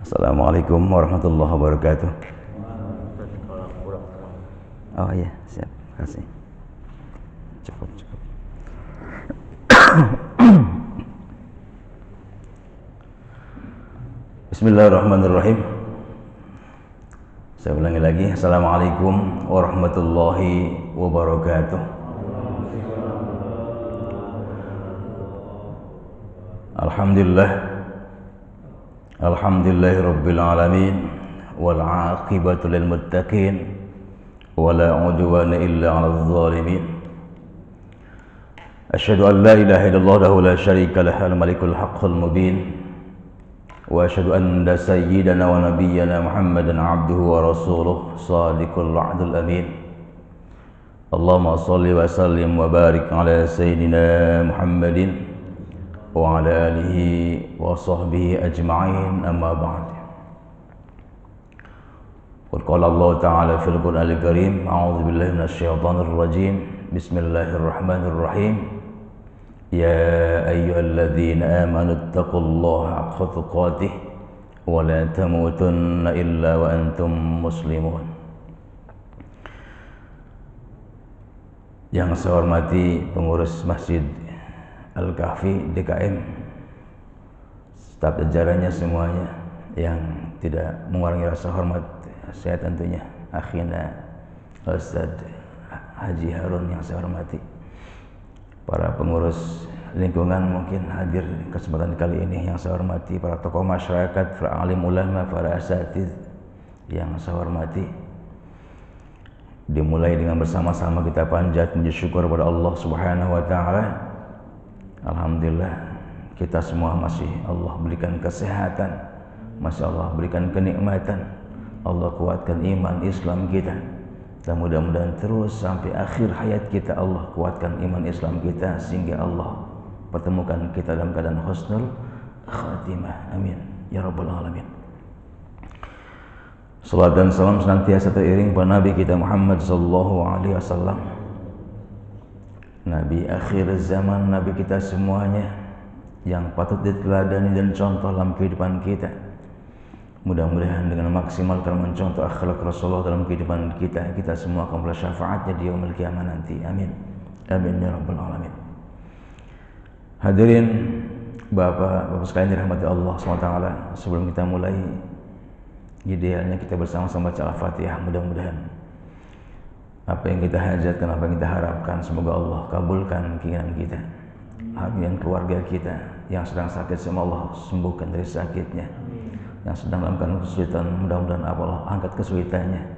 Assalamualaikum warahmatullahi wabarakatuh. Oh iya, siap. Terima kasih. Cukup. Bismillahirrahmanirrahim. Saya ulangi lagi. Assalamualaikum warahmatullahi wabarakatuh. Alhamdulillahi rabbil alamin wal aqibatu lil muttaqin wala udwana illa 'alal zalimin. Asyhadu an la ilaha illallah wahdahu la syarika lahu al malikul haqqul mubin wa asyhadu anna sayyidana wa nabiyyana Muhammadan 'abduhu wa rasuluhu shadiqul wa'dul amin. Allahumma shalli wa sallim wa barik ala sayyidina Muhammadin wa ala alihi wa sahbihi ajma'in, amma ba'd. Qul qala Allah ta'ala fil Qur'anil Karim, a'udzu billahi minasyaitonir rajim. Bismillahirrahmanirrahim. Ya ayyuhalladzina amanu taqullaha haqqa tuqatih wa la tamutunna illa wa antum muslimun. Yang saya hormati pengurus Masjid Al-Kahfi DKM, staf jajarannya semuanya, yang tidak mengurangi rasa hormat saya tentunya, akhina Ustadz Haji Harun yang saya hormati, para pengurus lingkungan mungkin hadir kesempatan kali ini yang saya hormati, para tokoh masyarakat, para alim ulama, para asatidz yang saya hormati. Dimulai dengan bersama-sama kita panjat puji syukur kepada Allah Subhanahu wa taala. Alhamdulillah, kita semua masih Allah berikan kesehatan, masih Allah berikan kenikmatan, Allah kuatkan iman Islam kita, dan mudah-mudahan terus sampai akhir hayat kita Allah kuatkan iman Islam kita, sehingga Allah pertemukan kita dalam keadaan husnul khatimah. Amin ya rabbal alamin. Salat dan salam senantiasa teriring pada Nabi kita Muhammad sallallahu alaihi wasallam, Nabi akhir zaman, Nabi kita semuanya, yang patut diteladani dan contoh dalam kehidupan kita. Mudah-mudahan dengan maksimal dalam mencontoh akhlak Rasulullah dalam kehidupan kita, kita semua akan beroleh syafaatnya di yaumil qiyamah nanti. Amin. Amin ya rabbal alamin. Hadirin Bapak sekalian dirahmati Allah SWT, sebelum kita mulai, idealnya kita bersama-sama baca Al-Fatihah. Mudah-mudahan apa yang kita hajatkan, apa yang kita harapkan, semoga Allah kabulkan keinginan kita. Amin. Keluarga kita yang sedang sakit, semoga Allah sembuhkan dari sakitnya. Yang sedang dalam keadaan kesulitan, mudah-mudahan Allah angkat kesulitannya.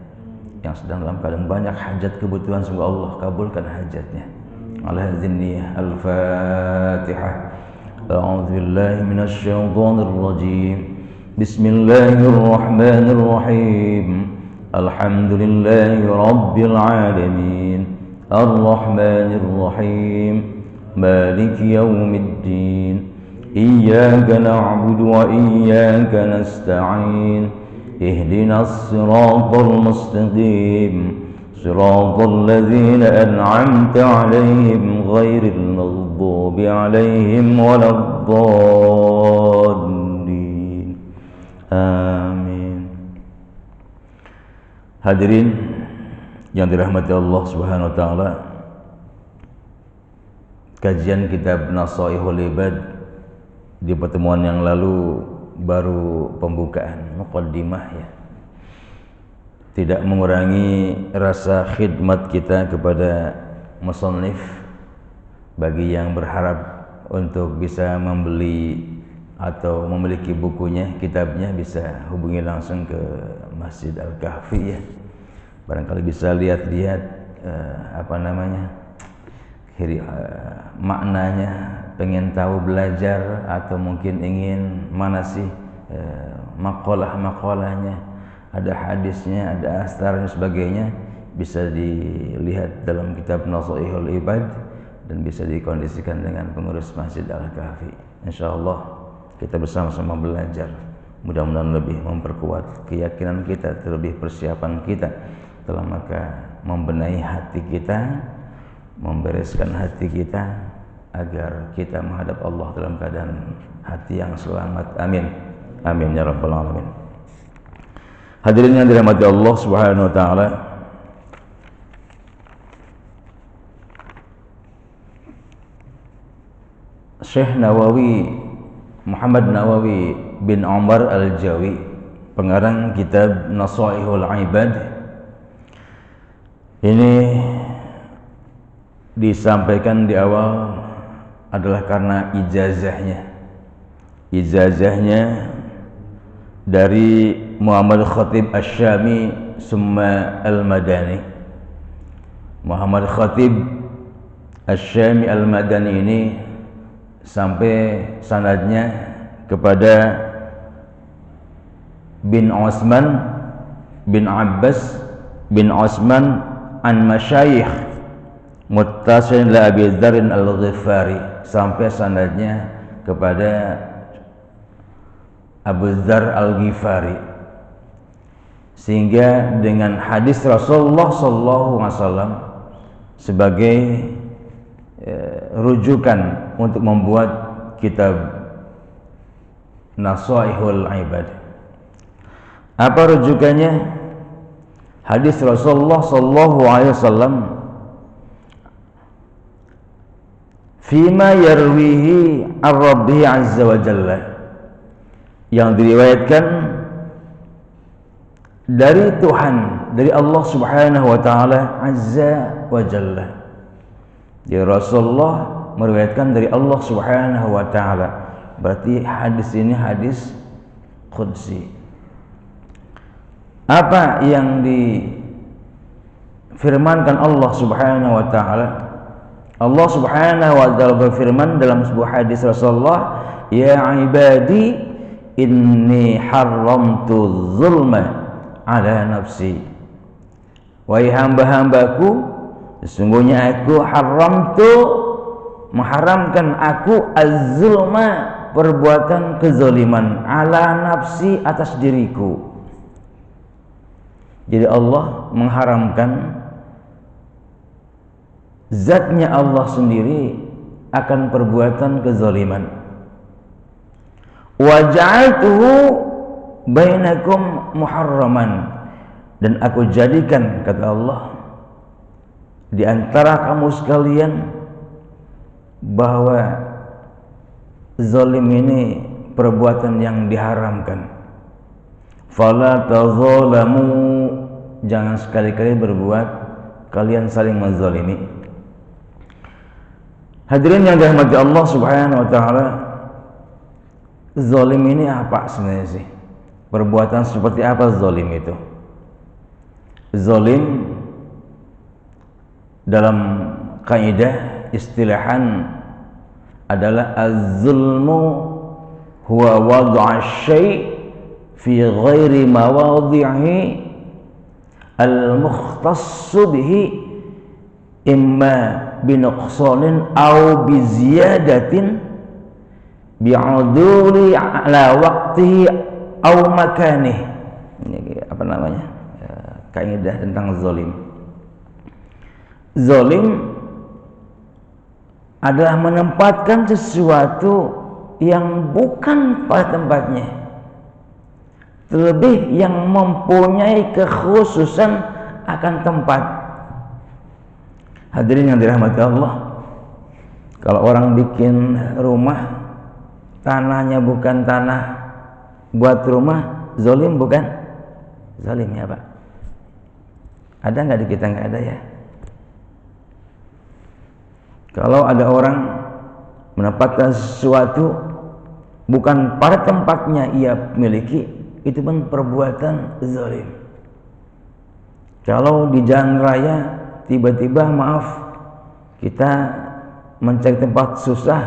Yang sedang dalam keadaan banyak hajat kebutuhan, semoga Allah kabulkan hajatnya. Al-Hadziniyah Al-Fatihah. A'udzu billahi minasyaitonir rajim. Bismillahirrahmanirrahim. Alhamdulillahi rabbil alamin, arrahmanir rahim, maliki yaumiddin, iyyaka na'budu wa iyyaka nasta'in, ihdinas siratal mustaqim, siratal ladzina an'amta 'alaihim ghairil maghdubi 'alaihim waladdallin. Amin. Hadirin yang dirahmati Allah Subhanahu wa taala, kajian kitab Nasaihul Ibad di pertemuan yang lalu baru pembukaan, muqaddimah ya. Tidak mengurangi rasa khidmat kita kepada musannif. Bagi yang berharap untuk bisa membeli atau memiliki bukunya, kitabnya, bisa hubungi langsung ke Masjid Al-Kahfi ya. Barangkali bisa lihat-lihat maknanya, pengen tahu, belajar, atau mungkin ingin mana sih makalah-makalahnya, ada hadisnya, ada asar dan sebagainya, bisa dilihat dalam kitab Nasaihul Ibad dan bisa dikondisikan dengan pengurus Masjid Al-Kahfi. Insyaallah kita bersama-sama belajar, mudah-mudahan lebih memperkuat keyakinan kita, terlebih persiapan kita dalam maka membenahi hati kita, membereskan hati kita, agar kita menghadap Allah dalam keadaan hati yang selamat. Amin. Amin ya rabbal alamin. Hadirin yang dirahmati Allah Subhanahu wa taala, Syekh Nawawi Muhammad Nawawi bin Umar Al-Jawi, pengarang kitab Nasaihul Ibad, ini disampaikan di awal adalah karena ijazahnya dari Muhammad Khatib Asy-Syami summa Al-Madani. Muhammad Khatib Asy-Syami Al-Madani ini sampai sanadnya kepada bin Utsman bin Abbas bin Utsman an masyayikh muttasil la Abi Dzar Al-Ghifari, sampai sanadnya kepada Abu Dzar Al-Ghifari, sehingga dengan hadis Rasulullah sallallahu alaihi wasallam sebagai rujukan untuk membuat kitab Nasaihul Ibad. Apa rujukannya? Hadis Rasulullah sallallahu alaihi wasallam fima yarwihi ar-Rabbi azza wa jalla, yang diriwayatkan dari Tuhan, dari Allah Subhanahu wa taala azza wa jalla. Jadi Rasulullah meriwayatkan dari Allah Subhanahu wa taala. Berarti hadis ini hadis qudsi. Apa yang difirmankan Allah Subhanahu wa taala? Allah Subhanahu wa taala berfirman dalam sebuah hadis Rasulullah, "Ya ibadi, inni haramtu zulma ala nafsi." Wahai hamba-hambaku, sesungguhnya aku mengharamkan aku az-zulma, perbuatan kezaliman, ala nafsi, atas diriku. Jadi Allah mengharamkan, zatnya Allah sendiri akan perbuatan kezaliman. Wa ja'altuhu bainakum muharraman, dan aku jadikan, kata Allah, di antara kamu sekalian bahwa zalim ini perbuatan yang diharamkan. Fala tazalamu, jangan sekali-kali berbuat kalian saling menzalimi. Hadirin yang dirahmati Allah Subhanahu wa taala, zalim ini apa sebenarnya sih? Perbuatan seperti apa zalim itu? Zalim dalam kaidah istilahan adalah az-zulmu huwa wad'a syai' fi ghairi mawadhi'i al-mukhtassu bihi imma binuqsanin aw biziyadatin bi'uduli ala waqtihi aw makanihi. Ini apa namanya? Kaidah tentang zalim. Zalim adalah menempatkan sesuatu yang bukan pada tempatnya, terlebih yang mempunyai kekhususan akan tempat. Hadirin yang dirahmati Allah, kalau orang bikin rumah, tanahnya bukan tanah buat rumah, zalim bukan? Zalim ya Pak? Ada nggak di kita? Nggak ada ya. Kalau ada orang menempatkan sesuatu bukan pada tempatnya ia miliki, itu pun perbuatan zalim. Kalau di jalan raya tiba-tiba, maaf, kita mencari tempat susah,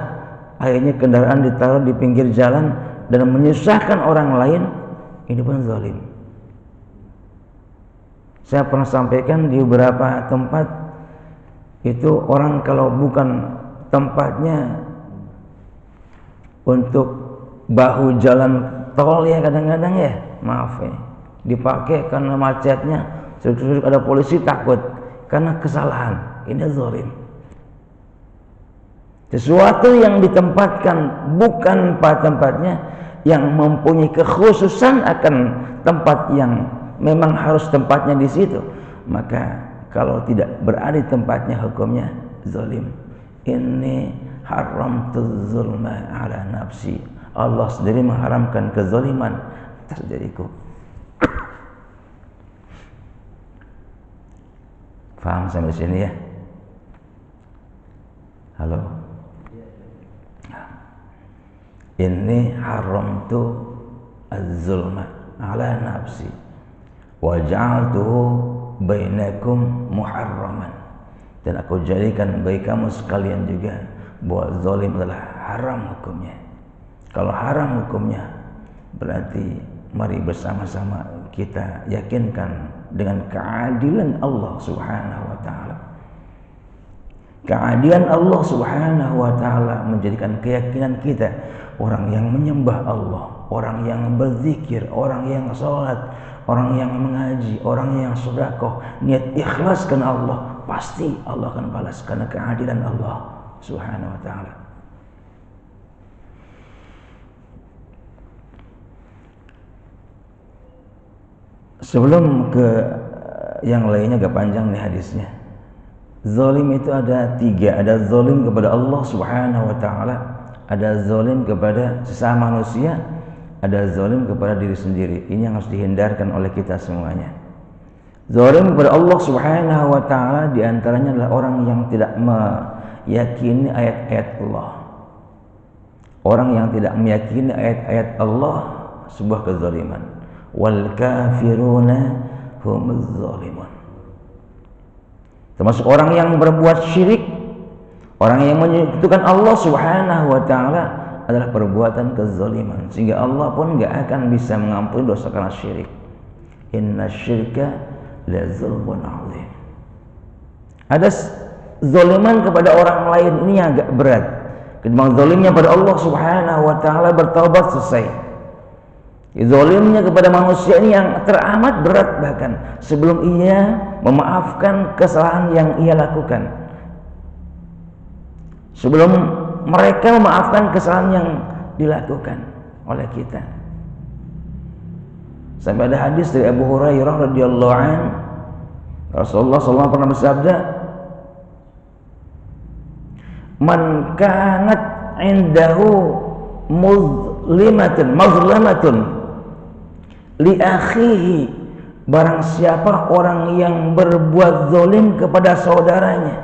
akhirnya kendaraan ditaruh di pinggir jalan dan menyusahkan orang lain, ini pun zalim. Saya pernah sampaikan di beberapa tempat, itu orang kalau bukan tempatnya untuk bahu jalan tol ya, kadang-kadang ya, maaf ya, dipakai karena macetnya, sudut-sudut ada polisi takut karena kesalahan, ini zalim. Sesuatu yang ditempatkan bukan pada tempatnya, yang mempunyai kekhususan akan tempat yang memang harus tempatnya di situ, maka kalau tidak berada di tempatnya hukumnya zalim. Inni haramtu zulma ala nafsi. Allah sendiri mengharamkan kezaliman atas diriku. Faham sampai sini ya? Halo? Inni haramtu az-zulma ala nafsi wa ja'altuhu bainakum muharraman, dan aku jadikan bagi kamu sekalian juga bahwa zalim adalah haram hukumnya. Kalau haram hukumnya, berarti mari bersama-sama kita yakinkan dengan keadilan Allah Subhanahu wa taala. Keadilan Allah Subhanahu wa taala menjadikan keyakinan kita orang yang menyembah Allah, orang yang berzikir, orang yang salat, orang yang mengaji, orang yang sedekah, niat ikhlas karena Allah, pasti Allah akan balas karena keadilan Allah Subhanahu wa taala. Sebelum ke yang lainnya, agak panjang nih hadisnya. Zalim itu ada tiga. Ada zalim kepada Allah Subhanahu wa ta'ala, ada zalim kepada sesama manusia, ada zalim kepada diri sendiri. Ini yang harus dihindarkan oleh kita semuanya. Zalim kepada Allah Subhanahu wa ta'ala diantaranya adalah orang yang tidak meyakini ayat-ayat Allah. Orang yang tidak meyakini ayat-ayat Allah, sebuah kezaliman. Wal kafiruna humuz zalimun. Termasuk orang yang berbuat syirik, orang yang menyekutukan Allah Subhanahu wa ta'ala adalah perbuatan kezaliman, sehingga Allah pun gak akan bisa mengampuni dosa karena syirik. Inna syirka la zulmun azim. Ada zaliman kepada orang lain, ini agak berat. Ketimbang zalimnya pada Allah Subhanahu wa ta'ala, bertaubat selesai. Zalimnya kepada manusia ini yang teramat berat, bahkan sebelum ia memaafkan kesalahan yang ia lakukan, sebelum mereka memaafkan kesalahan yang dilakukan oleh kita. Sampai ada hadis dari Abu Hurairah radhiyallahu anhu, Rasulullah SAW pernah bersabda, man kanat indahu mazlamatun li akhihi, barang siapa orang yang berbuat zalim kepada saudaranya,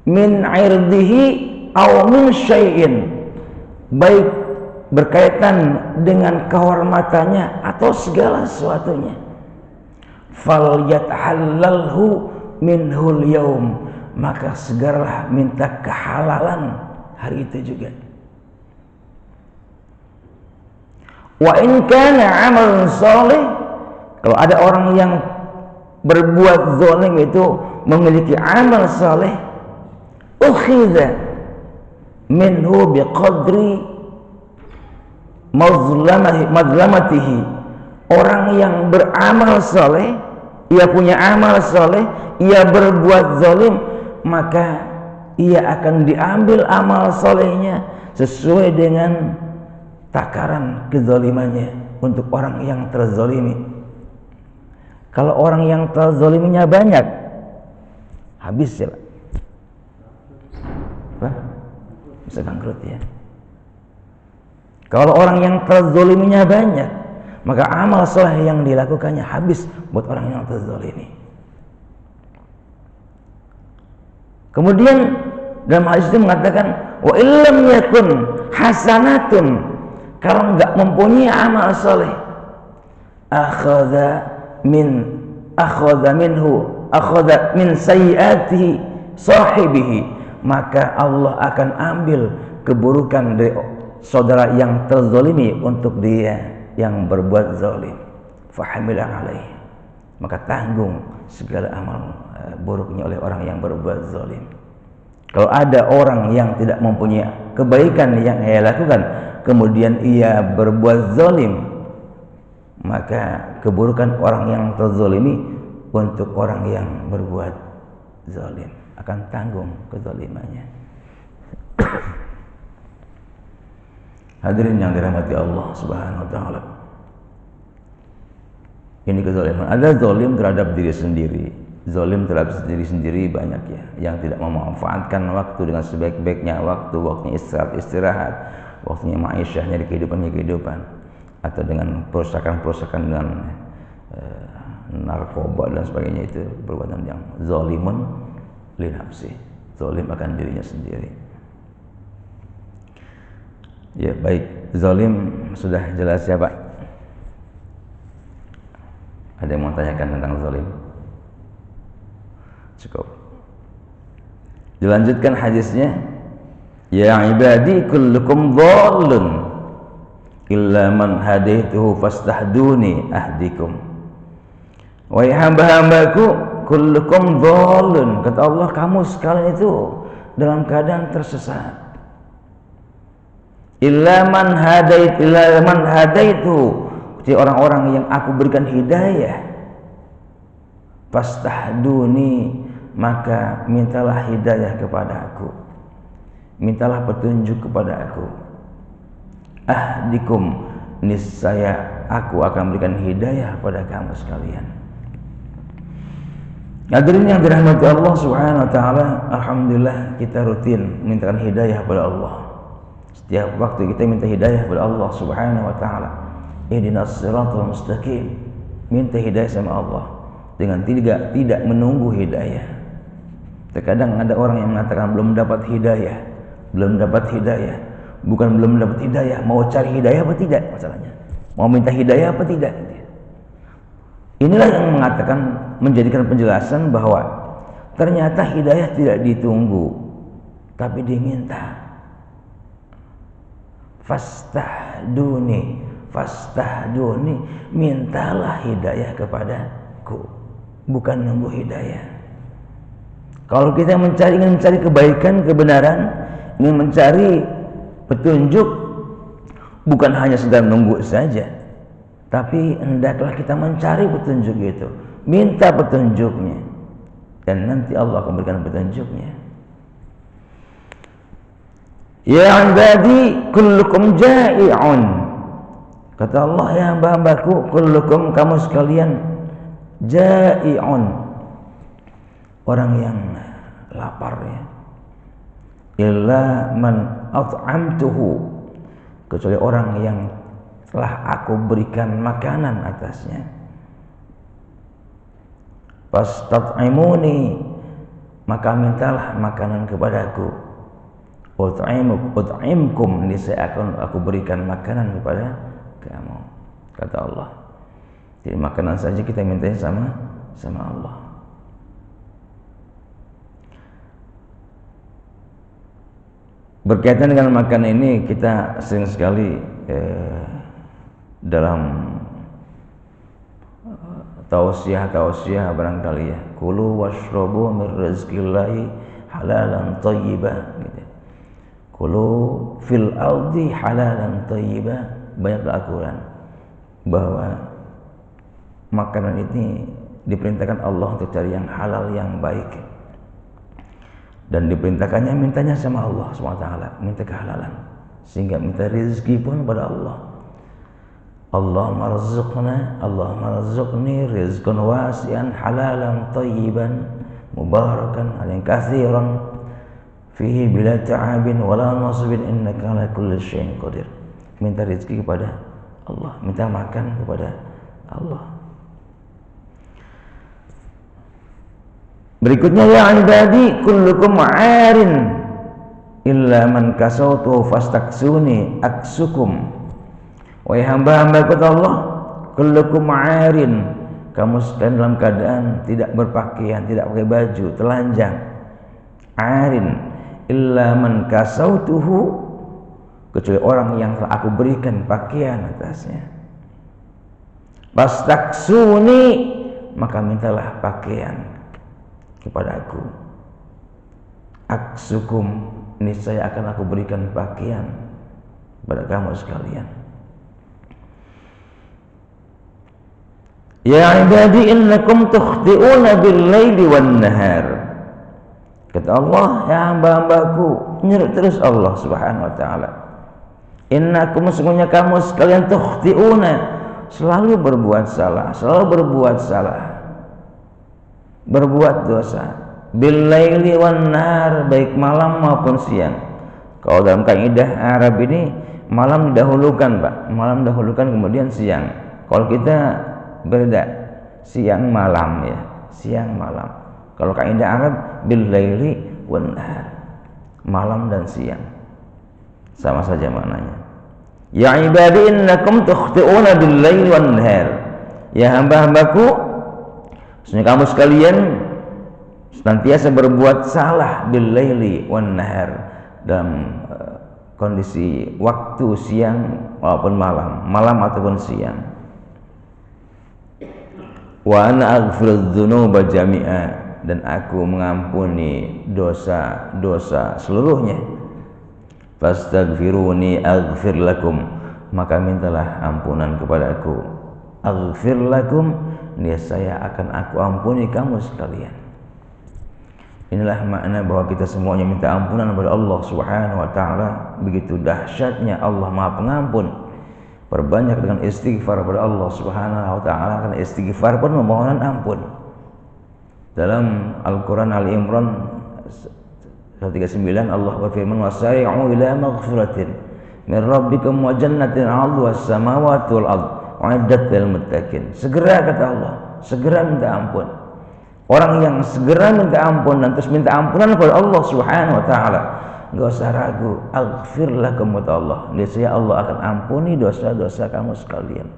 min irdihi aw min syai'in, baik berkaitan dengan kehormatannya atau segala sesuatunya, fal yatahallalhu minhul yaum, maka segeralah minta kehalalan hari itu juga. Wa in kana amalan salih, kalau ada orang yang berbuat zalim itu memiliki amal saleh, ukhidha minhu biqadri mazlamatihi. Orang yang beramal saleh, ia punya amal saleh, ia berbuat zalim, maka ia akan diambil amal salehnya sesuai dengan takaran kezalimannya untuk orang yang terzalimi. Kalau orang yang terzaliminya banyak, habis ya Pak, bisa bangkrut ya. Kalau orang yang terzaliminya banyak, maka amal soleh yang dilakukannya habis buat orang yang terzalimi. Kemudian dalam hadis itu mengatakan, wa illam yakun hasanatun, kalau enggak mempunyai amal soleh, akhadha min sayyiatihi sahibihi, maka Allah akan ambil keburukan dari saudara yang terzalimi untuk dia yang berbuat zalim. Fahamilah alaih, maka tanggung segala amal buruknya oleh orang yang berbuat zalim. Kalau ada orang yang tidak mempunyai kebaikan yang ia lakukan, kemudian ia berbuat zalim, maka keburukan orang yang terzalimi untuk orang yang berbuat zalim, akan tanggung kezalimannya. Hadirin yang dirahmati Allah Subhanahu wa taala. Ini kezaliman. Ada zalim terhadap diri sendiri. Zalim terhadap diri sendiri banyak ya, yang tidak memanfaatkan waktu dengan sebaik-baiknya, waktunya istirahat, waktunya ma'isyahnya di kehidupan, atau dengan perusakan dengan narkoba dan sebagainya. Itu perbuatan yang zalimun li nafsi, zalim akan dirinya sendiri. Ya baik, zalim sudah jelas ya Pak. Ada yang mau tanyakan tentang zalim? Cukup. Dilanjutkan hadisnya, ya ibadi kullukum dhallun illa man hadaituhu fastahduni ahdikum. Wahai hamba-hambaku, kullukum dhallun, kata Allah, kamu sekalian itu dalam keadaan tersesat. Illa man hadaitu, orang-orang yang aku berikan hidayah. Fastahduni, maka mintalah hidayah kepada aku, mintalah petunjuk kepada aku. Ahdikum, niscaya aku akan berikan hidayah kepada kamu sekalian. Hadirin yang dirahmati Allah Subhanahu wa taala, alhamdulillah kita rutin mintakan hidayah kepada Allah. Setiap waktu kita minta hidayah kepada Allah Subhanahu wa taala. Ihdinas siratal mustaqim. Minta hidayah sama Allah dengan tidak menunggu hidayah. Terkadang ada orang yang mengatakan belum dapat hidayah. Bukan belum dapat hidayah, mau cari hidayah apa tidak masalahnya. Mau minta hidayah apa tidak. Inilah yang mengatakan, menjadikan penjelasan bahwa ternyata hidayah tidak ditunggu, tapi diminta. Fastahduni, mintalah hidayah kepadaku, bukan nunggu hidayah. Kalau kita ingin mencari kebaikan, kebenaran, ingin mencari petunjuk, bukan hanya sekedar nunggu saja, tapi hendaklah kita mencari petunjuk itu, minta petunjuknya, dan nanti Allah akan berikan petunjuknya. Ya ibadi kullukum ja'i'un, kata Allah, ya hamba-hambaku, kullukum, kamu sekalian, ja'i'un, orang yang lapar ya. Illa man at'amtuhu, kecuali orang yang telah aku berikan makanan atasnya. Fastat'imuni, maka mintalah makanan kepadaku. Ut'imkum, niscaya akan aku berikan makanan kepada kamu, kata Allah. Jadi makanan saja kita mintanya sama Allah. Berkaitan dengan makanan ini, kita sering sekali dalam tausiah barangkali ya, kulu washrabu min rizqillahi halalan thayyiban gitu. Kulu fil ardi halalan thayyiban. Banyak Al-Quran bahwa makanan ini diperintahkan Allah untuk cari yang halal, yang baik, dan diperintahkannya mintanya sama Allah SWT, minta kehalalan, sehingga minta rezeki pun pada Allah. Allahumma rzuqni rizqan wasi'an halalan thayyiban mubarakan alayhi katsiran fihi bila ta'abin wala nasbin innaka ala kulli syai'in qadir. Minta rezeki kepada Allah, minta makan kepada Allah. Berikutnya, ya ibadi kullukum 'arin illa man kasautu fastaksuni aksukum. Wahai hamba-hamba kata Allah, kullukum 'arin, kamu sedang dalam keadaan tidak berpakaian, tidak pakai baju, telanjang. 'Arin illa man kasautuhu, kecuali orang yang telah aku berikan pakaian atasnya. Fastaksuni, maka mintalah pakaian kepada aku. Aksukum, niscaya akan aku berikan pakaian kepada kamu sekalian. Ya ibadi innakum tukhti'una bil-laili wan-nahar, kata Allah, ya hamba-hambaku, nyuruh terus Allah Subhanahu wa taala, Innakum sesungguhnya kamu sekalian tukhti'una, selalu berbuat salah, berbuat dosa, bil laili wan nahar, baik malam maupun siang. Kalau dalam kaidah Arab ini malam didahulukan, Pak. Malam dahulukan kemudian siang. Kalau kita beda, siang malam ya, siang malam. Kalau kaidah Arab bil laili wan nahar, malam dan siang. Sama saja maknanya. Ya ibadi innakum tukhti'una bil laili wan nahar. Ya hamba-hambaku, sesungguhnya kamu sekalian senantiasa berbuat salah bil laili wan nahar, dalam kondisi waktu siang maupun malam ataupun siang. Wa ana aghfirudz dzunuba jami'a, dan aku mengampuni dosa-dosa seluruhnya. Fastaghfiruni aghfir lakum, maka mintalah ampunan kepadaku. Aghfir lakum, niscaya akan aku ampuni kamu sekalian. Inilah makna bahwa kita semuanya minta ampunan kepada Allah Subhanahu wa taala. Begitu dahsyatnya Allah Maha Pengampun. Perbanyak dengan istighfar kepada Allah Subhanahu wa taala, karena istighfar pun memohonan ampun. Dalam Al-Qur'an Al-Imran 139 Allah berfirman, wasari'u ila maghfiratin min rabbikum wa jannatin 'arduha as-samawati wal ardh u'iddat lil muttaqin. Segera, kata Allah, segera minta ampun. Orang yang segera minta ampun dan terus minta ampunan kepada Allah Subhanahu wa taala, enggak usah ragu, aghfir lakum, kata Allah, niscaya Allah akan ampuni dosa-dosa kamu sekalian.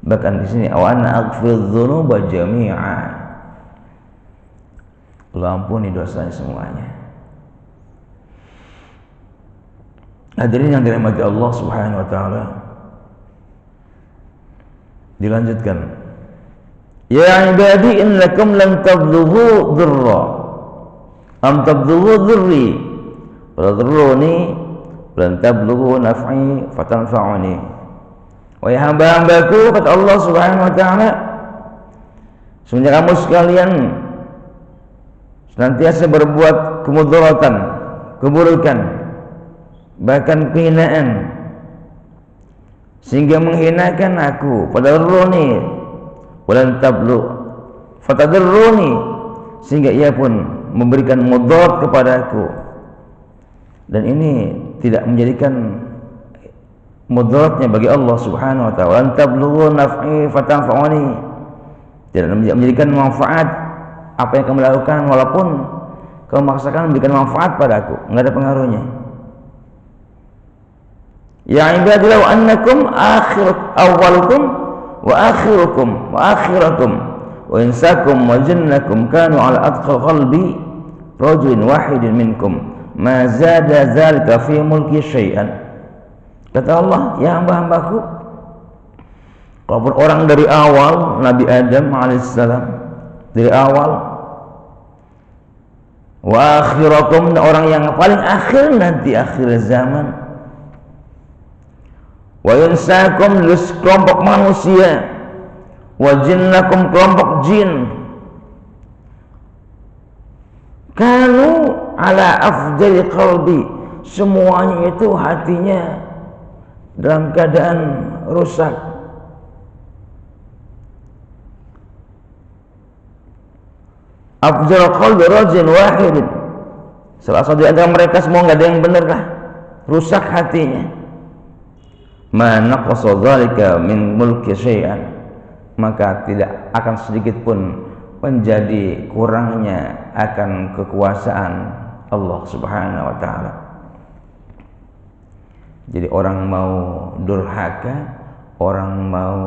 Bahkan di sini wa ana aghfirudz dzunuba jami'a, Allah ampuni dosanya semuanya. Hadirin yang dirahmati Allah Subhanahu wa taala, dilanjutkan, ya ibadi innakum lam tablughu dhurra am tablughu dhurri fadurruni lan tablughu naf'i fatanfa'uni. Wahai hamba-hambaku, kata Allah Subhanahu wa taala, sebenarnya kamu sekalian senantiasa berbuat kemudaratan, keburukan, bahkan kehinaan, sehingga menghinakan aku. Fadurruni walan tablu fatadurruni, sehingga ia pun memberikan mudarat kepadaku, dan ini tidak menjadikan mudaratnya bagi Allah Subhanahu wa taala. Walan tablu naf'i fatanfa'uni, tidak menjadikan manfaat apa yang kamu lakukan, walaupun kamu memaksakan memberikan manfaat padaku, enggak ada pengaruhnya. Ya ibadi law annakum awwalukum wa akhirukum wa akhirakum wa insakum wa jinnakum kanu ala atqal qalbi rajulin wahidin minkum ma zada zalika fi mulki syai'an. Kata Allah, ya hamba-hambaku, kalaupun orang dari awal Nabi Adam alaihissalam, dari awal, wa akhirakum, orang yang paling akhir nanti akhir zaman, wa insakum, kelompok manusia, wa jinnakum, kelompok jin, kanu ala afdali qalbi, semuanya itu hatinya dalam keadaan rusak. Afdal qalbi rajulin wahidin, salah satu di antara mereka semua enggak ada yang benar lah, rusak hatinya. Ma naqasa dzalika min mulki syai'an, maka tidak akan sedikit pun menjadi kurangnya akan kekuasaan Allah Subhanahu wa taala. Jadi orang mau durhaka, orang mau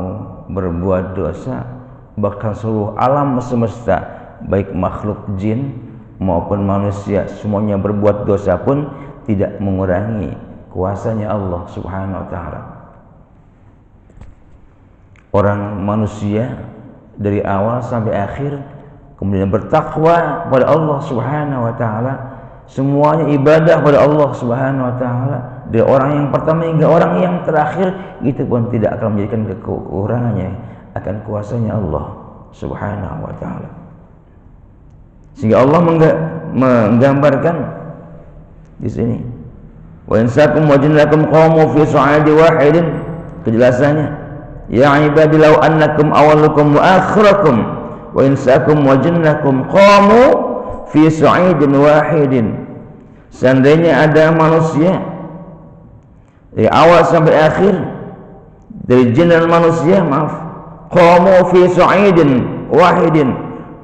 berbuat dosa, bahkan seluruh alam semesta, baik makhluk jin maupun manusia, semuanya berbuat dosa pun tidak mengurangi kuasanya Allah Subhanahu wa taala. Orang manusia dari awal sampai akhir kemudian bertakwa kepada Allah Subhanahu wa taala, semuanya ibadah kepada Allah Subhanahu wa taala, dari orang yang pertama hingga orang yang terakhir, itu pun tidak akan menjadikan kekurangannya akan kuasanya Allah Subhanahu wa taala. Sehingga Allah menggambarkan di sini, Wa insakum wa jinnakum qamu fi su'adi wahidin. Kejelasannya, ya ibadi law annakum awalukum wa akhirakum wa insakum wa jinnakum qamu fi su'idin wahidin. Seandainya ada manusia dari awal sampai akhir, dari jin dan manusia, qamu fi su'idin wahidin,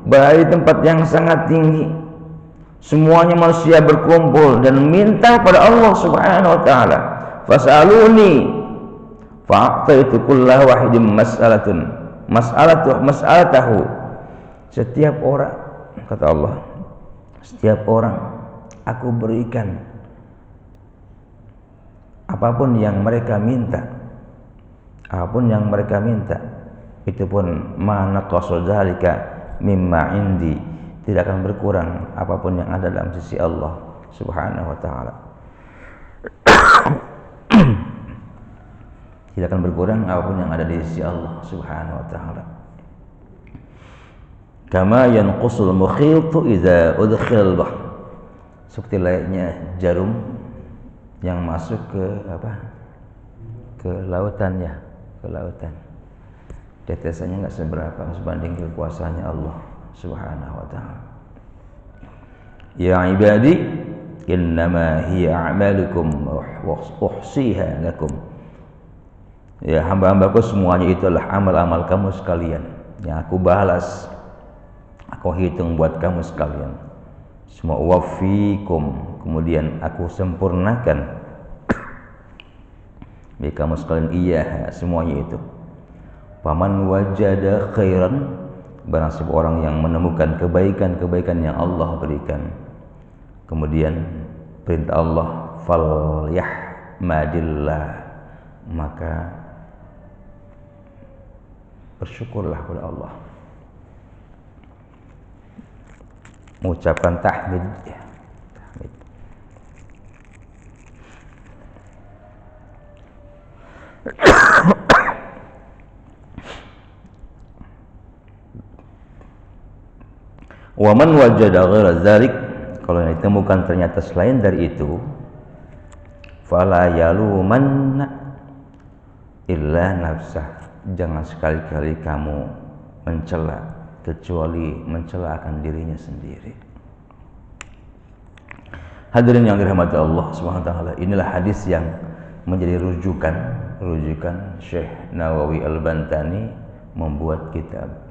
berada di tempat yang sangat tinggi, semuanya manusia berkumpul dan minta pada Allah Subhanahu wa taala, fas'aluni fa'ataitu kullah wahidin mas'alatahu. Setiap orang, kata Allah, setiap orang aku berikan apapun yang mereka minta, apapun yang mereka minta, itu pun mana qasadzalika mimma indi, tidak akan berkurang apapun yang ada dalam sisi Allah Subhanahu wa taala. Tidak akan berkurang apapun yang ada di sisi Allah Subhanahu wa taala. Kama yanqusul mukhitu idza udkhil bahr, seperti layaknya jarum yang masuk ke ke lautan, ya, ke lautan. Tetesannya enggak seberapa sebanding kekuasaannya Allah Subhanahu wa taala. Ya ibadi innama hiya a'malukum uhsiha lakum. Ya hamba-hambaku, semuanya itu adalah amal-amal kamu sekalian yang aku balas, aku hitung buat kamu sekalian. Semua wafikum, kemudian aku sempurnakan bagi kamu sekalian, iya semuanya itu. Faman wajada khairan, barang siapa orang yang menemukan kebaikan-kebaikan yang Allah berikan, kemudian perintah Allah falyahmadillah, maka bersyukurlah kepada Allah, mengucapkan tahmid, ya, tahmid. Wa man wajada ghaira dzalik, kalau yang ditemukan ternyata selain dari itu, fala yalumanna illa nafsah, jangan sekali-kali kamu mencela kecuali mencela akan dirinya sendiri. Hadirin yang dirahmati Allah Subhanahu wa taala, inilah hadis yang menjadi rujukan Syekh Nawawi Al-Bantani membuat kitab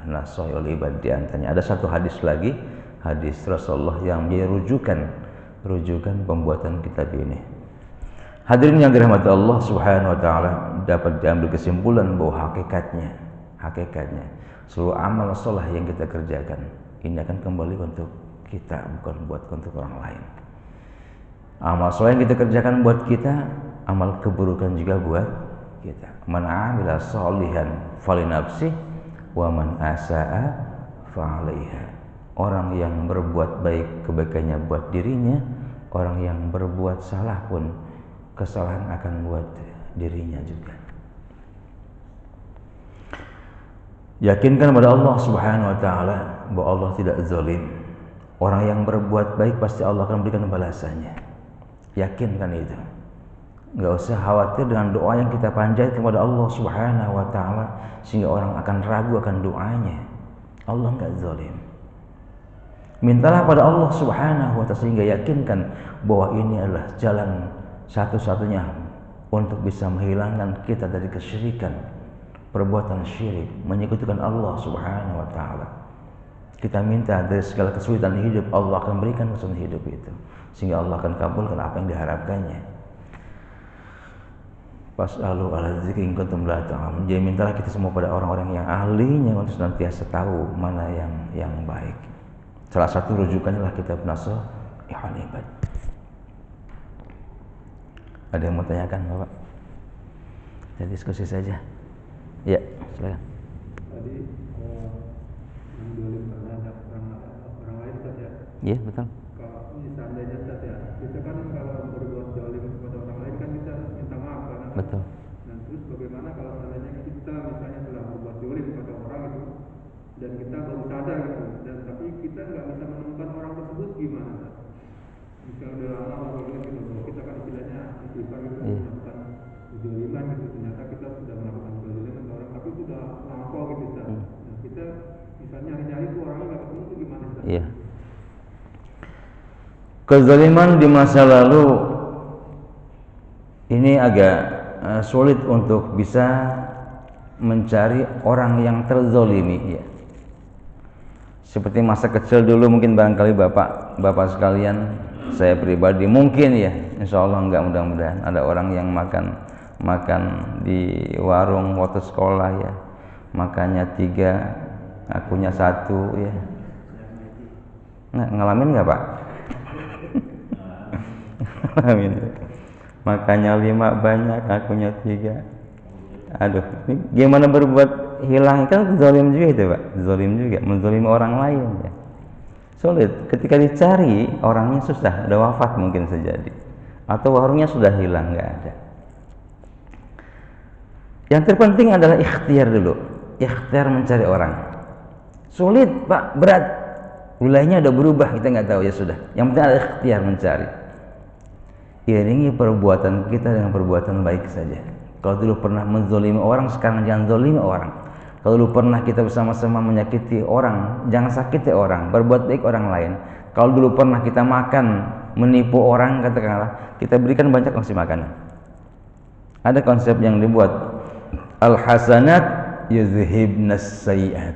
Nasaihul Ibad. Di antaranya ada satu hadis lagi, hadis Rasulullah yang menjadi rujukan pembuatan kitab ini. Hadirin yang dirahmati Allah Subhanahu wa taala, dapat diambil kesimpulan bahwa hakikatnya seluruh amal saleh yang kita kerjakan ini akan kembali untuk kita, bukan buat untuk orang lain. Amal saleh yang kita kerjakan buat kita, amal keburukan juga buat kita. Man 'amila shalihan falinafsih wa man asaa fa'alaiha. Orang yang berbuat baik, kebaikannya buat dirinya. Orang yang berbuat salah pun, kesalahan akan buat dirinya juga. Yakinkan pada Allah Subhanahu wa taala bahwa Allah tidak zalim. Orang yang berbuat baik pasti Allah akan berikan balasannya. Yakinkan itu. Enggak usah khawatir dengan doa yang kita panjatkan kepada Allah Subhanahu wa taala sehingga orang akan ragu akan doanya. Allah enggak zalim. Mintalah pada Allah Subhanahu wa taala sehingga yakinkan bahwa ini adalah jalan satu-satunya untuk bisa menghilangkan kita dari kesyirikan, perbuatan syirik, menyekutukan Allah Subhanahu wa taala. Kita minta dari segala kesulitan hidup, Allah akan berikan kesulitan hidup itu sehingga Allah akan kabulkan apa yang diharapkannya. Fas'alu ala dzikri in kuntum la ta'lamun. Jadi mintalah kita semua pada orang-orang yang ahlinya untuk senantiasa tahu mana yang baik. Salah satu rujukannya adalah kitab Nasaihul Ibad. Ada yang mau tanyakan, Bapak? Kita diskusi saja. Ya, silakan. Tadi yang dolim terhadap orang lain, Ustaz, ya? Iya, betul. Kalau seandainya, Ustaz, ya, kita kan kalau berbuat dolim kepada orang lain kan kita minta maaf kan? Betul. Nah, terus bagaimana kalau seandainya kita misalnya telah berbuat dolim kepada orang itu dan kita baru sadar gitu, dan tapi kita nggak bisa menemukan orang tersebut, gimana, Ustaz? misalnya udah lama kita kan istilahnya istighfar gitu melakukan kezaliman gitu, ternyata kita sudah melakukan kezaliman ke orang tapi itu udah lampau gitu Ustaz. Nah, kita misalnya nyari tuh orangnya nggak ketemu tuh gimana Ustaz? Iya. Kezaliman di masa lalu ini agak sulit untuk bisa mencari orang yang terzolimi ya. Seperti masa kecil dulu mungkin barangkali bapak sekalian, saya pribadi mungkin ya, insya Allah enggak, mudah-mudahan ada orang yang makan di warung waktu sekolah ya, makannya 3, akunya 1 ya. Ngalamin nggak Pak? Ngalamin. Makannya 5 banyak, akunya 3. Aduh, ini gimana berbuat hilang, kan zalim juga itu Pak, zalim juga, menzalimi orang lain ya. Sulit, ketika dicari orangnya susah, udah wafat mungkin sejadi, atau warungnya sudah hilang, nggak ada. Yang terpenting adalah ikhtiar dulu, ikhtiar mencari orang. Sulit Pak, berat, wilayahnya udah berubah, kita nggak tahu, ya sudah. Yang penting adalah ikhtiar mencari. Iringi perbuatan kita dengan perbuatan baik saja. Kalau dulu pernah menzalimi orang, sekarang jangan zalimi orang. Kalau dulu pernah kita bersama-sama menyakiti orang, jangan sakiti orang, berbuat baik orang lain. Kalau dulu pernah kita makan, menipu orang, katakanlah, kita berikan banyak konsep makanan. Ada konsep yang dibuat, al-hasanat yuzhibnas sayyi'at,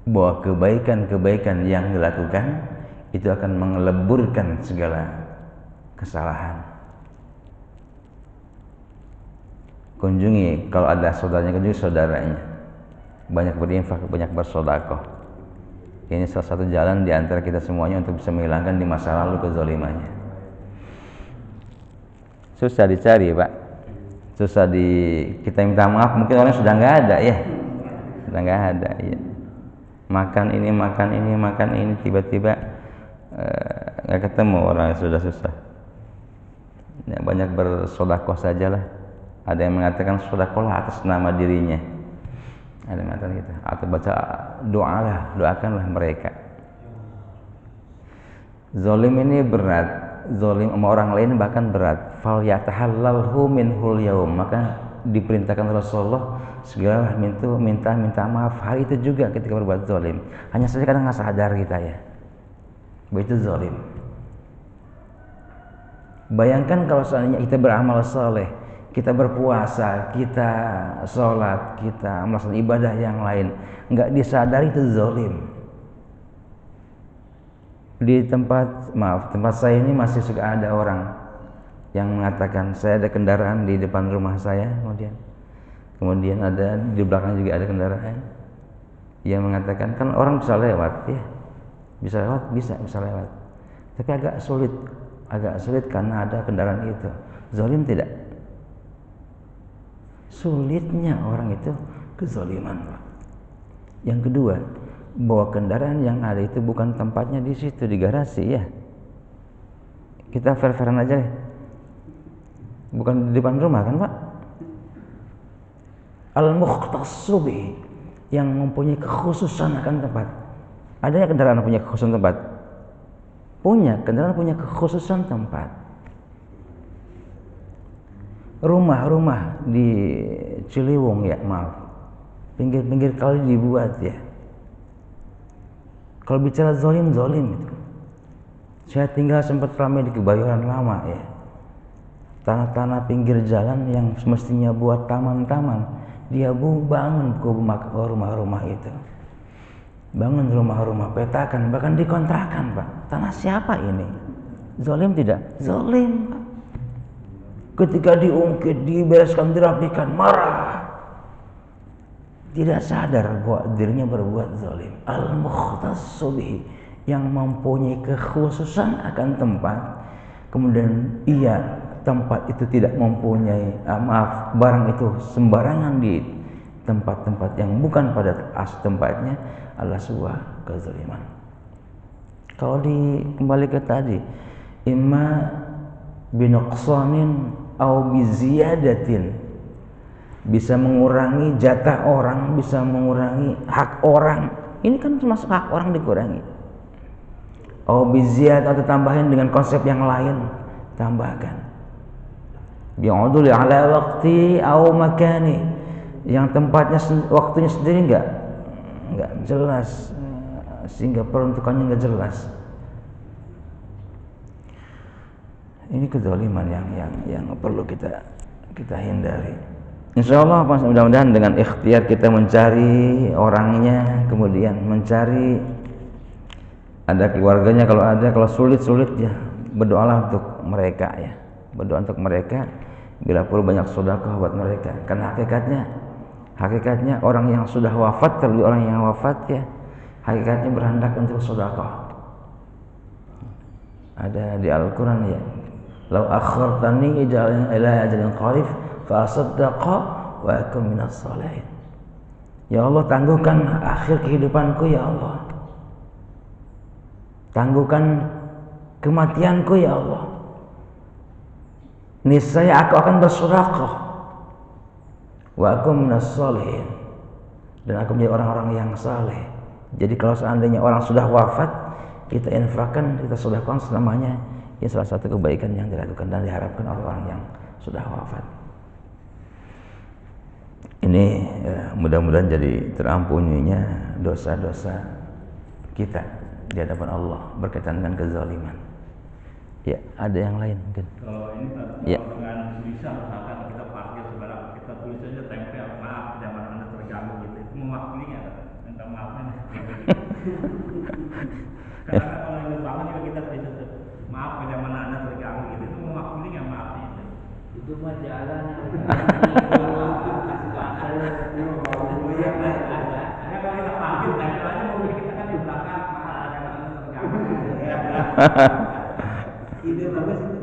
bahwa kebaikan-kebaikan yang dilakukan itu akan mengeleburkan segala kesalahan. Kunjungi, kalau ada saudaranya, kunjungi saudaranya. Banyak berinfak, banyak bersedekah. Ini salah satu jalan di antara kita semuanya untuk bisa menghilangkan di masa lalu kezalimannya. Susah dicari Pak, susah kita minta maaf, mungkin orang sudah nggak ada ya, sudah nggak ada ya. Makan ini, tiba-tiba nggak ketemu orang, sudah susah. Ya, banyak bersedekah sajalah. Ada yang mengatakan sedekahlah atas nama dirinya, ada yang mengatakan gitu, atau baca doakanlah mereka. Zalim ini berat, zalim sama orang lain bahkan berat. Fal yatahallalhu minhul yaum, maka diperintahkan Rasulullah segala minta maaf hari itu juga ketika berbuat zalim. Hanya saja kadang nggak sadar kita ya, bahwa itu zalim. Bayangkan kalau seandainya kita beramal saleh, kita berpuasa, kita sholat, kita melaksanakan ibadah yang lain, nggak disadari, itu zalim. Di tempat saya ini masih suka ada orang yang mengatakan, saya ada kendaraan di depan rumah saya, kemudian ada di belakang juga ada kendaraan, yang mengatakan kan orang bisa lewat ya, bisa lewat, tapi agak sulit karena ada kendaraan itu. Zalim tidak? Sulitnya orang itu kezaliman Pak. Yang kedua, bahwa kendaraan yang ada itu bukan tempatnya di situ, di garasi ya. Kita fair-fairan aja ya. Bukan di depan rumah kan Pak. Al-mukhtassu bihi, yang mempunyai kekhususan akan tempat. Adanya kendaraan punya kekhususan tempat? Kendaraan punya kekhususan tempat. Rumah-rumah di Ciliwung ya, pinggir-pinggir kali dibuat ya. Kalau bicara zalim itu. Saya tinggal sempat ramai di Kebayoran Lama ya. Tanah-tanah pinggir jalan yang semestinya buat taman-taman, dia bangun ke rumah-rumah itu. Bangun rumah-rumah, petakan, bahkan dikontrakan Pak. Tanah siapa ini? Zalim tidak? Zalim Pak. Ketika diungkit, dibereskan, dirapikan, marah, tidak sadar bahwa dirinya berbuat zalim. Al-mukhtassu bihi, yang mempunyai kekhususan akan tempat, kemudian tempat itu tidak mempunyai barang itu sembarangan di tempat-tempat yang bukan pada asal tempatnya, adalah sebuah kezaliman. Kalau kembali ke tadi, imma binuqsanin au biziyadatin, bisa mengurangi jatah orang, bisa mengurangi hak orang. Ini kan termasuk hak orang dikurangi. Au biziyad, atau tambahin dengan konsep yang lain, tambahkan. Bi'udul ala waqti au makani, yang tempatnya waktunya sendiri enggak jelas, sehingga peruntukannya enggak jelas. Ini kezaliman yang perlu kita hindari. Insyaallah mudah-mudahan dengan ikhtiar kita mencari orangnya, kemudian mencari ada keluarganya, kalau ada, kalau sulit ya berdoalah untuk mereka ya. Berdoa untuk mereka, bila perlu banyak sedekah buat mereka. Karena hakikatnya orang yang sudah wafat, terlebih orang yang wafat ya, hakikatnya berhendak untuk sedekah. Ada di Al-Qur'an ya. Lau akhartani ila ajalin qarib fa asaddaqa wa akum minas shalihin. Ya Allah, tangguhkan akhir kehidupanku ya Allah. Tangguhkan kematianku ya Allah. Niscaya aku akan bersedekah. Wa akum minas shalihin. Dan aku menjadi orang-orang yang saleh. Jadi kalau seandainya orang sudah wafat, kita infakkan, kita sedekahkan selamanya. Ini salah satu kebaikan yang dilakukan dan diharapkan oleh orang yang sudah wafat. Ini mudah-mudahan jadi terampuninya dosa-dosa kita di hadapan Allah berkaitan dengan kezaliman. Ya, ada yang lain mungkin. Kalau ini ya. Dengan tulisan misalkan kita parkir sebarang, kita tulis aja tempel maaf zaman Anda terganggu gitu. Itu mewakili nggak? Minta maafnya. Karena kalau yang bangun juga kita tulis itu maaf zaman Anda terganggu gitu. Itu mewakili nggak maafnya itu? Itu mah jalan yang kalau kita parkir tempel aja mobil kita kan di belakang maaf zaman Anda terganggu. ide bagus itu.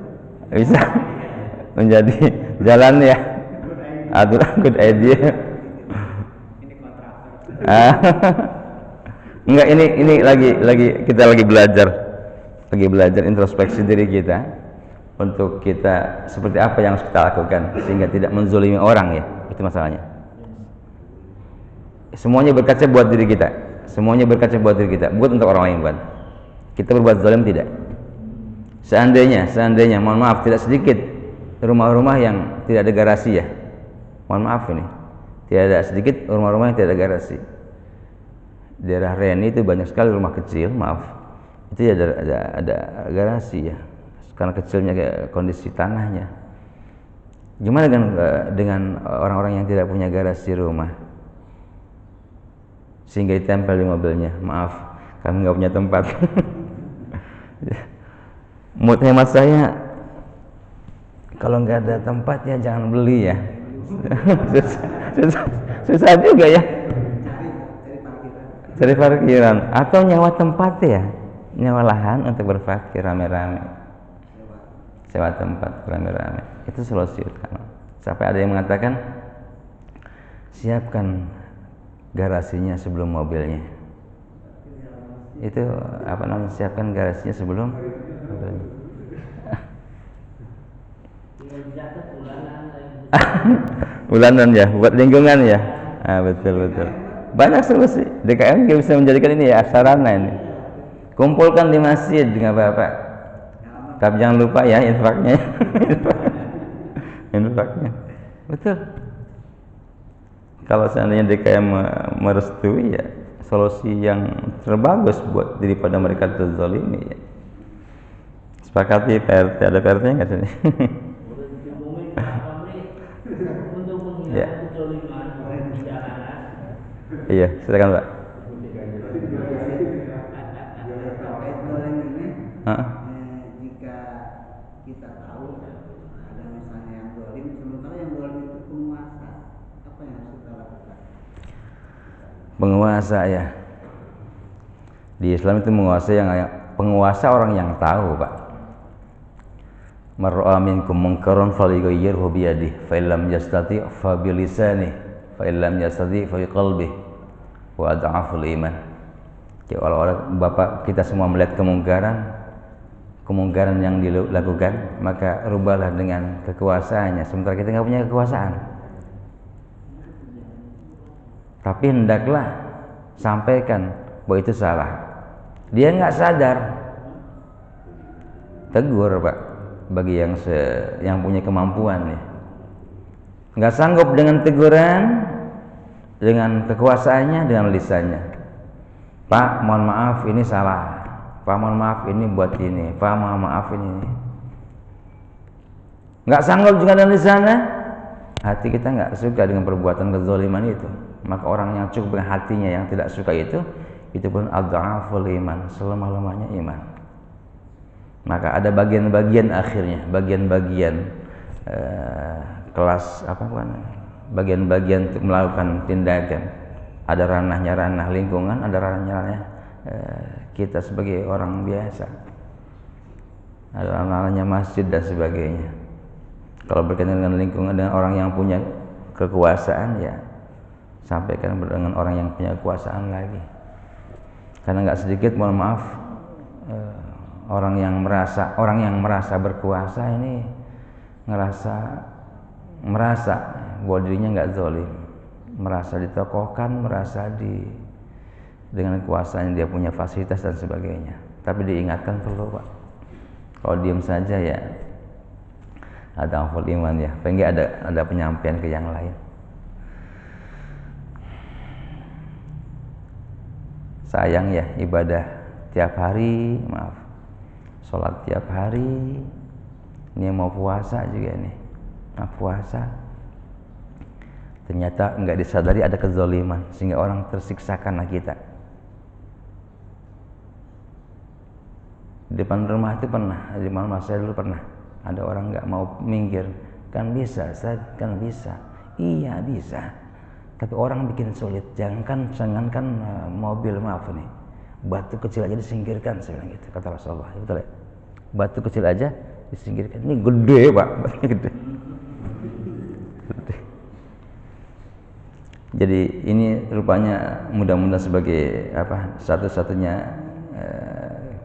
Bisa menjadi jalan ya. Aturan good idea. Ini kontraktor. Enggak, ini lagi kita lagi belajar introspeksi diri kita untuk kita seperti apa yang harus kita lakukan sehingga tidak menzolimi orang ya. Itu masalahnya. Semuanya berkaca buat diri kita. Bukan untuk orang lain, bukan. Kita berbuat zalim tidak. Seandainya, mohon maaf, tidak sedikit rumah-rumah yang tidak ada garasi ya. Mohon maaf ini, tidak ada sedikit rumah-rumah yang tidak ada garasi. Daerah Reni itu banyak sekali rumah kecil, maaf, itu ada garasi ya, karena kecilnya kondisi tanahnya. Gimana dengan orang-orang yang tidak punya garasi rumah, sehingga ditempel di mobilnya? Maaf, kami nggak punya tempat. Menurut hemat saya, kalau nggak ada tempat ya jangan beli ya. susah juga ya. Cari parkiran atau nyewa tempat ya, nyewa lahan untuk berparkir rame-rame. Sewa tempat rame-rame itu solusi utama. Sampai ada yang mengatakan siapkan garasinya sebelum mobilnya. Itu apa namanya, siapkan garasinya sebelum mobilnya. Bulanan ya, buat lingkungan ya. Betul. Banyak solusi. DKM bisa menjadikan ini ya sarana ini. Kumpulkan di masjid dengan Bapak. Tapi jangan lupa ya infaknya. Infaknya. Betul. Kalau seandainya DKM merestui ya solusi yang terbagus buat daripada mereka terzalimi ya. Sepakati PRT, ada PRT-nya nggak sini? Ya. Iya, silakan Pak. Jika kita tahu ada misalnya yang zalim, sementara yang zalim itu penguasa, apa yang harus kita lakukan? Penguasa ya. Di Islam itu penguasa orang yang tahu, Pak. Mar'a minkum munkaran falyughayyirhu bi yadihi, fa illam yastati' fa bi lisanihi, fa illam yastati' fa bi qalbihi, wa adhaful iman. Ya Allah, Bapak kita semua melihat kemungkaran yang dilakukan, maka rubahlah dengan kekuasaannya. Sementara kita nggak punya kekuasaan. Tapi hendaklah sampaikan bahwa itu salah. Dia nggak sadar, tegur Pak, bagi yang punya kemampuan ya. Nggak sanggup dengan teguran, dengan kekuasaannya, dengan lisannya. Pak, mohon maaf ini salah. Pak, mohon maaf ini buat ini. Pak, mohon maaf ini. Nggak sanggup juga dengan lisannya, hati kita nggak suka dengan perbuatan kezaliman itu. Maka orang yang cukup dengan hatinya yang tidak suka itu pun adhaful iman, selemah-lemahnya iman. Maka ada bagian-bagian akhirnya, bagian-bagian kelas apa namanya, bagian-bagian untuk melakukan tindakan. Ada ranahnya ranah lingkungan, ada ranahnya kita sebagai orang biasa, ada ranahnya masjid dan sebagainya. Kalau berkaitan dengan lingkungan, dengan orang yang punya kekuasaan, ya sampaikan dengan orang yang punya kekuasaan lagi. Karena nggak sedikit, mohon maaf, orang yang merasa berkuasa ini merasa bahwa dirinya nggak zalim, merasa ditokohkan, merasa dengan kekuasaan dia punya fasilitas dan sebagainya. Tapi diingatkan perlu Pak, kalau diam saja ya ada amful iman ya, pengen ada penyampaian ke yang lain. Sayang ya, ibadah tiap hari, maaf, sholat tiap hari, ini mau puasa juga nih, puasa ternyata enggak disadari ada kezaliman sehingga orang tersiksa karena kita. Di depan rumah itu pernah, di depan rumah saya dulu pernah ada orang nggak mau minggir. Kan bisa, kan bisa. Iya bisa, tapi orang bikin sulit. Jangankan mobil, maaf nih, batu kecil aja disingkirkan, saya bilang gitu, kata Rasulullah. Betul ya? Batu kecil aja disingkirkan. Ini gede Pak, gede. Jadi ini rupanya mudah-mudahan sebagai satu-satunya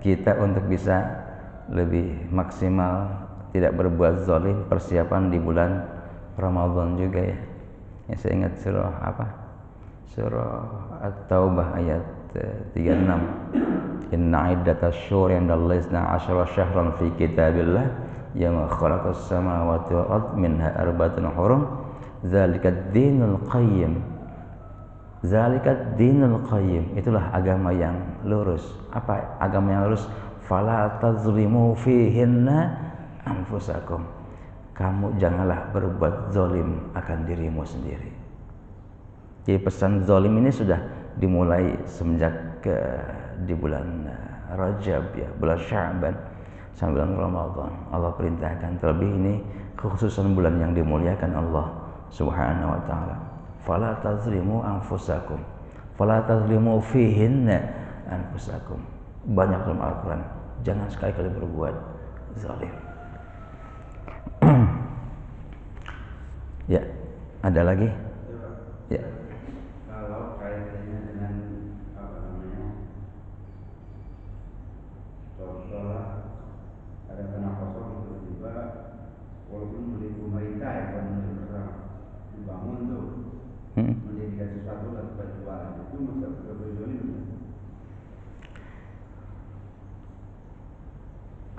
kita untuk bisa lebih maksimal tidak berbuat zalim, persiapan di bulan Ramadan juga ya. Ya saya ingat surah At-Taubah ayat 36. Inna iddatash syuhuri 'indallahi 12 syahran fi kitabillah yawma khalaqas samawati wal ardh minha arba'atun hurum dzalikad dinul qayyim. Zalikad dinul qayyim, itulah agama yang lurus. Apa agama yang lurus? Fala tazlimu fihinna anfusakum. Kamu janganlah berbuat zalim akan dirimu sendiri. Jadi pesan zalim ini sudah dimulai semenjak di bulan Rajab ya, bulan Sya'ban sampai bulan Ramadan. Allah perintahkan, terlebih ini kekhususan bulan yang dimuliakan Allah Subhanahu wa taala. Fala tazlimu anfusakum, fala tazlimu fihinna anfusakum. Banyak dalam Al-Quran, jangan sekali-kali berbuat zalim. Ya, ada lagi? Ya. Kalau kaitannya dengan sholat ada tanah kosong tiba-tiba, walaupun milik pemerintah ya, bukan milik orang, dibangun tuh menjadikan sesuatu atau jualan, itu masa berzolim.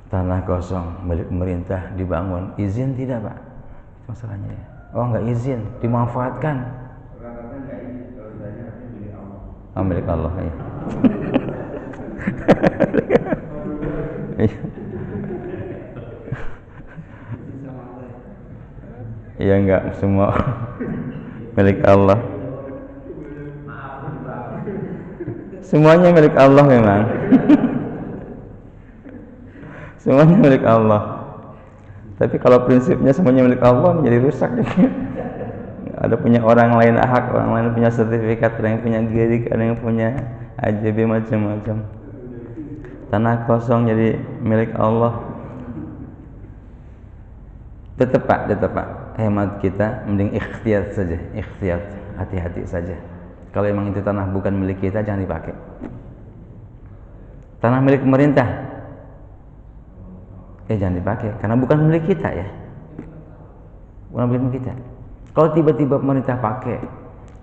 Tanah kosong milik pemerintah dibangun, izin tidak Pak? Masalahnya ya. Oh nggak izin, dimanfaatkan. Rata-rata nggak izin, kalau ditanya milik Allah. Oh milik Allah ya. Iya enggak semua milik Allah. Semuanya milik Allah memang. Semuanya milik Allah. Tapi kalau prinsipnya semuanya milik Allah menjadi rusak. Ada punya orang lain hak, orang lain punya sertifikat, ada yang punya girik, ada yang punya AJB macam-macam. Tanah kosong jadi milik Allah. Tetap Pak, hemat kita mending ikhtiyat saja, ikhtiyat, hati-hati saja. Kalau memang itu tanah bukan milik kita, jangan dipakai. Tanah milik pemerintah, jangan dipakai, karena bukan milik kita ya, bukan milik kita. Kalau tiba-tiba pemerintah pakai,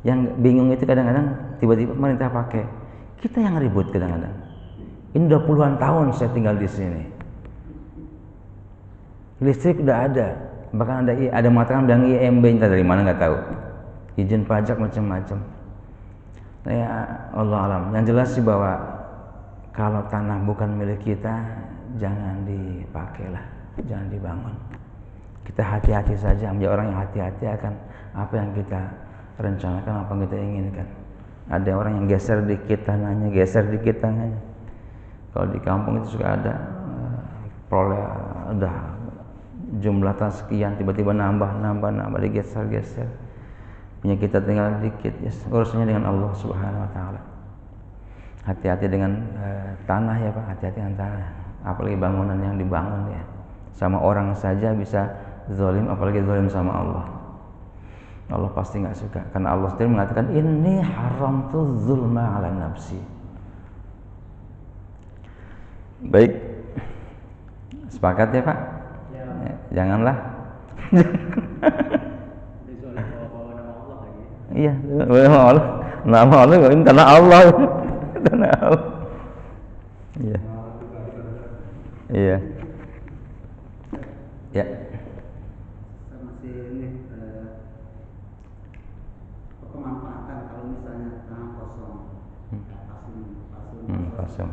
yang bingung itu kadang-kadang tiba-tiba pemerintah pakai, kita yang ribut kadang-kadang. Ini udah puluhan tahun saya tinggal di sini, Listrik udah ada, bahkan ada mengatakan bilang IMB, entah dari mana nggak tahu, izin pajak macam-macam. Nah, ya Allah alam. Yang jelas sih bahwa kalau tanah bukan milik kita, jangan dipakai lah, jangan dibangun. Kita hati-hati saja, menjadi orang yang hati-hati akan apa yang kita rencanakan, apa yang kita inginkan. Ada orang yang geser dikit tanahnya, geser dikit tanahnya. Kalau di kampung itu suka ada udah jumlah tanah sekian, tiba-tiba nambah, digeser. Punya kita tinggal dikit, yes. Urusannya dengan Allah Subhanahu Wa Taala. Hati-hati dengan tanah ya Pak, hati-hati dengan tanah. Apalagi bangunan yang dibangun ya. Sama orang saja bisa zalim, apalagi zalim sama Allah. Allah pasti nggak suka, karena Allah sendiri mengatakan inni haramtu zulma ala nafsi. Baik, sepakat ya Pak? Ya. Janganlah. Iya, nama Allah. Nama Allah ini tanah Allah. Tanah Allah. Iya. Iya. Ya. Masih ini pemanfaatan kalau misalnya tanah kosong, Kosong.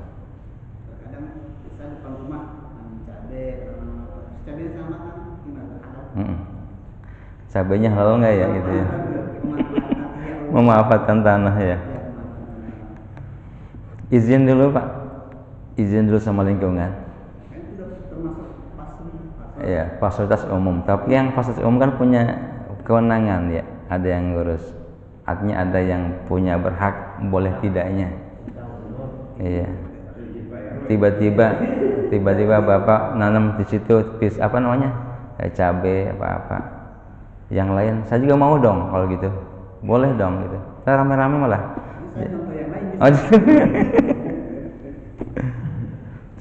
Terkadang bisa depan rumah cabai sama kan gimana? Cabainya halal nggak ya gitu ya? Memanfaatkan tanah ya. Izin dulu Pak, izin dulu sama lingkungan. Ya, fasilitas umum. Tapi yang fasilitas umum kan punya kewenangan ya. Ada yang ngurus. Artinya ada yang punya berhak, boleh tidaknya. Iya. Tiba-tiba Bapak nanam di situ apa namanya? Cabai apa-apa. Yang lain, saya juga mau dong kalau gitu. Boleh dong gitu. Kita rame-rame malah. Oh,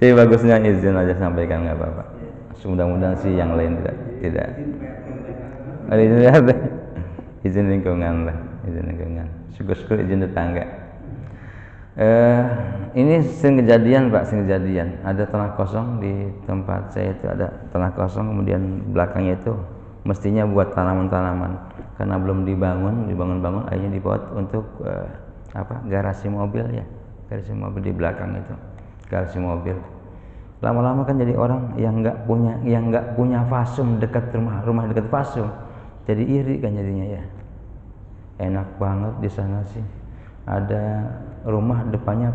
jadi bagusnya izin aja sampaikan nggak apa-apa. Mudah-mudahan sih yang lain tidak. Izin lingkungan lah, izin lingkungan. Syukur-syukur izin tetangga. Ini sering kejadian Pak, sering kejadian. Ada tanah kosong di tempat saya itu, ada tanah kosong, kemudian belakangnya itu mestinya buat tanaman-tanaman, karena belum dibangun, akhirnya dibuat untuk garasi mobil ya, garasi mobil di belakang itu, garasi mobil. Lama-lama kan jadi orang yang nggak punya fasum dekat rumah dekat fasum, jadi iri kan jadinya ya. Enak banget di sana sih, ada rumah depannya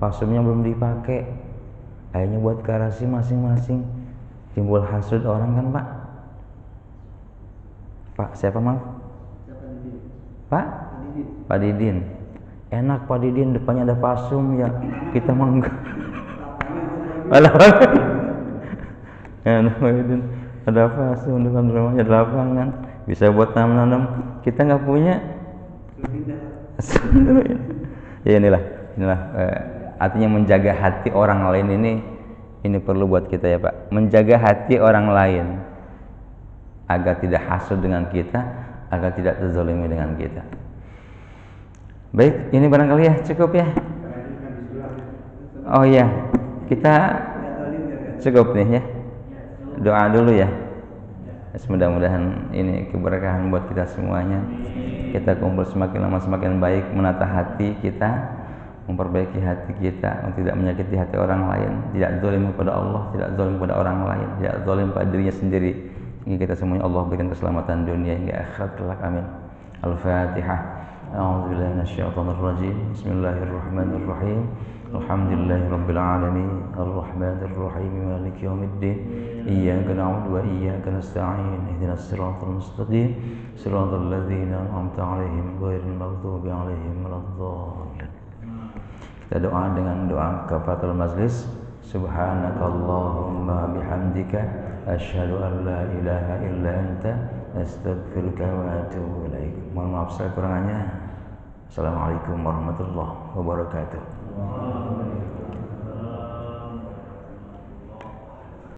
fasumnya belum dipakai, akhirnya buat garasi masing-masing, timbul hasud orang kan Pak siapa maaf? Pak Didin. Enak Pak Didin, depannya ada fasum ya, kita mau enggak. Ada fasum depan rumahnya, ada lapangan, bisa buat tanam-tanam, kita nggak punya. Ya inilah artinya menjaga hati orang lain ini perlu buat kita ya Pak, menjaga hati orang lain agar tidak hasud dengan kita, agar tidak terzalimi dengan kita. Baik, ini barangkali ya cukup ya. Oh iya, kita cukup nih ya. Doa dulu ya. Mudah-mudahan ini keberkahan buat kita semuanya. Kita kumpul semakin lama semakin baik, menata hati kita, memperbaiki hati kita untuk tidak menyakiti hati orang lain, tidak zalim kepada Allah, tidak zalim kepada orang lain, tidak zalim pada dirinya sendiri. Hingga kita semuanya Allah berikan keselamatan dunia hingga akhirat kelak, amin. Al-Fatihah. A'udzubillahi minasyaitonir rajim. Bismillahirrahmanirrahim. Alhamdulillahirabbil alamin. Arrahmanir rahim. Maliki yaumiddin. Iyyaka na'budu wa iyyaka nasta'in. Ihdinas siratal mustaqim. Siratal ladzina an'amta 'alaihim ghairil maghdubi 'alaihim waladdallin. Kita doa dengan doa kafaratul majlis. Subhanakallahumma bihamdika asyhadu an la ilaha illa anta astaghfiruka wa atubu ilaik. Mohon maaf saya kurangannya. Assalamualaikum warahmatullahi wabarakatuh.